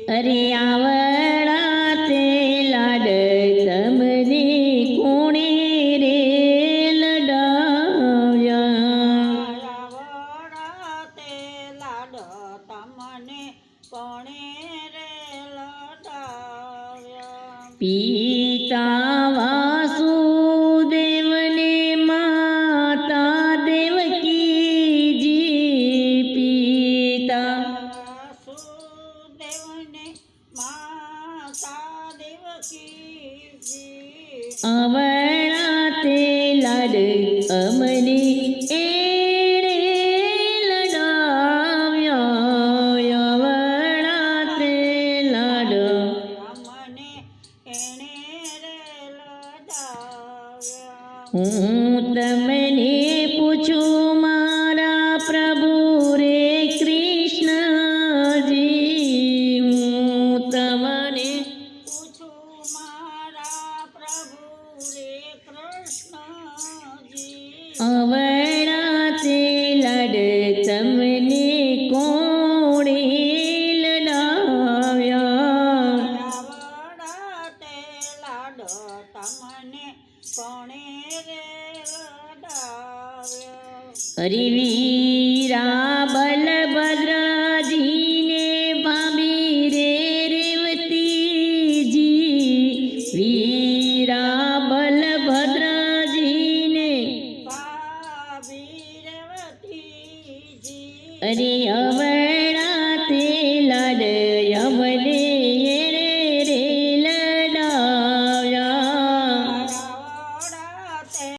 અરે આવડા તે લાડ તમને કોણે રે લડાવ્યા પિતા વાસુદેવને માતા દેવકીજી પિતા આવડા તે લાડ અમને એણે લડાવ્યા આવડા તે લાડ હું તમને પૂછું મારા પ્રભુ રે કૃષ્ણજી હું તમને પૂછું મારા પ્રભુ રે કૃષ્ણજી આવડા તે લાડ તમને કોણે લડાવ્યા આવડા તે લાડ તમને હરિવીરા બલભદ્રજીને ભાભી રે રેવતીજી વીરા બલભદ્રજીને ભાભી રેવતીજી અરે